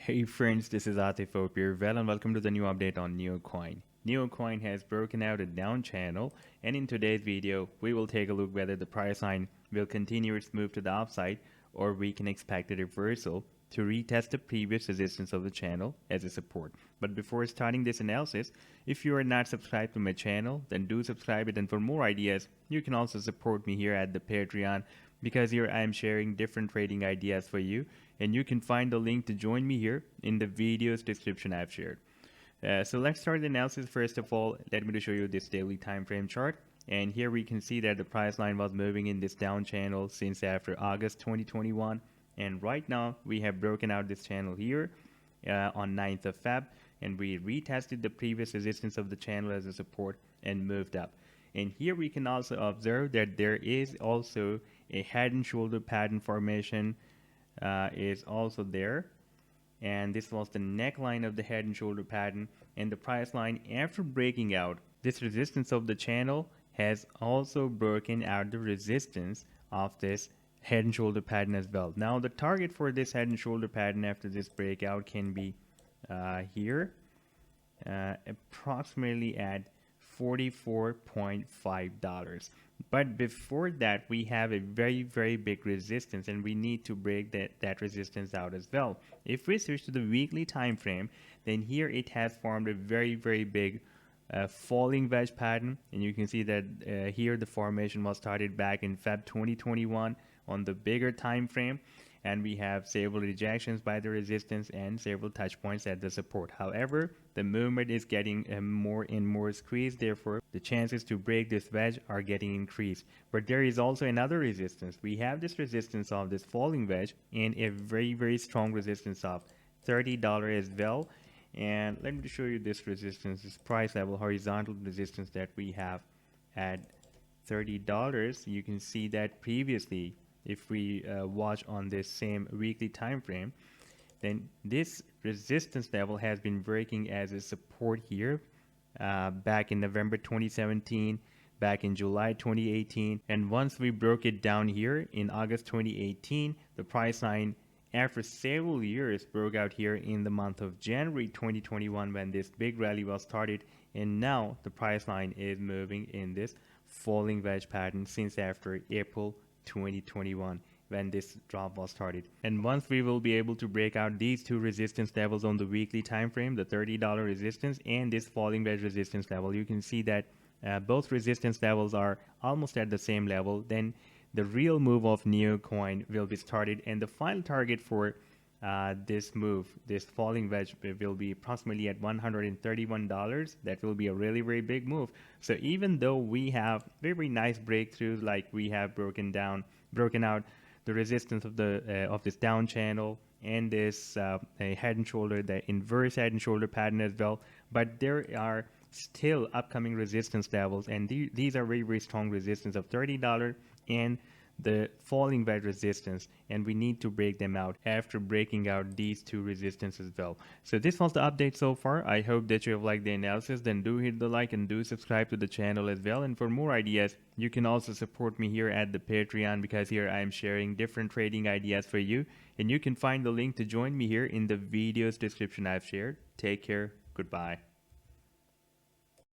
Hey friends, this is Atif here. Well, and welcome to the new update on KuCoin. KuCoin has broken out a down channel, and in today's video, we will take a look whether the price line will continue its move to the upside or we can expect a reversal to retest the previous resistance of the channel as a support. But before starting this analysis, if you are not subscribed to my channel, then do subscribe it, and for more ideas, you can also support me here at the Patreon, because here I am sharing different trading ideas for you, and you can find the link to join me here in the video's description I've shared. So let's start the analysis. First of all, let me show you this daily time frame chart, and here we can see that the price line was moving in this down channel since after August 2021, and right now we have broken out this channel here on 9th of Feb, and we retested the previous resistance of the channel as a support and moved up. And here we can also observe that there is also a head and shoulder pattern formation is also there, and this was the neckline of the head and shoulder pattern, and the price line after breaking out this resistance of the channel has also broken out the resistance of this head and shoulder pattern as well. Now the target for this head and shoulder pattern after this breakout can be here approximately at $44.5. But before that, we have a very big resistance, and we need to break that resistance out as well. If we switch to the weekly time frame, then here it has formed a very big falling wedge pattern, and you can see that here the formation was started back in Feb 2021 on the bigger time frame, and we have several rejections by the resistance and several touch points at the support. However, the movement is getting more and more squeezed, therefore the chances to break this wedge are getting increased. But there is also another resistance. We have this resistance of this falling wedge and a very strong resistance of $30 as well. And let me show you this resistance, this price level horizontal resistance that we have at $30. You can see that previously, if we watch on this same weekly time frame, then this resistance level has been working as a support here back in November 2017, back in July 2018, and once we broke it down here in August 2018, the price line after several years broke out here in the month of January 2021 when this big rally was started, and now the price line is moving in this falling wedge pattern since after April 2021 when this drop was started. And once we will be able to break out these two resistance levels on the weekly time frame, the $30 resistance and this falling wedge resistance level, you can see that both resistance levels are almost at the same level, then the real move of KuCoin will be started, and the final target for this move, this falling wedge, will be approximately at $131. That will be a very big move. So even though we have very nice breakthroughs, like we have broken out the resistance of the of this down channel and this head and shoulder, the inverse head and shoulder pattern as well, but there are still upcoming resistance levels, and these are very strong resistance of $30 and the falling wedge resistance, and we need to break them out after breaking out these two resistances as well. So this was the update so far. I hope that you have liked the analysis. Then do hit the like and do subscribe to the channel as well, and for more ideas you can also support me here at the Patreon, because here I am sharing different trading ideas for you, and you can find the link to join me here in the video's description I've shared. Take care. Goodbye.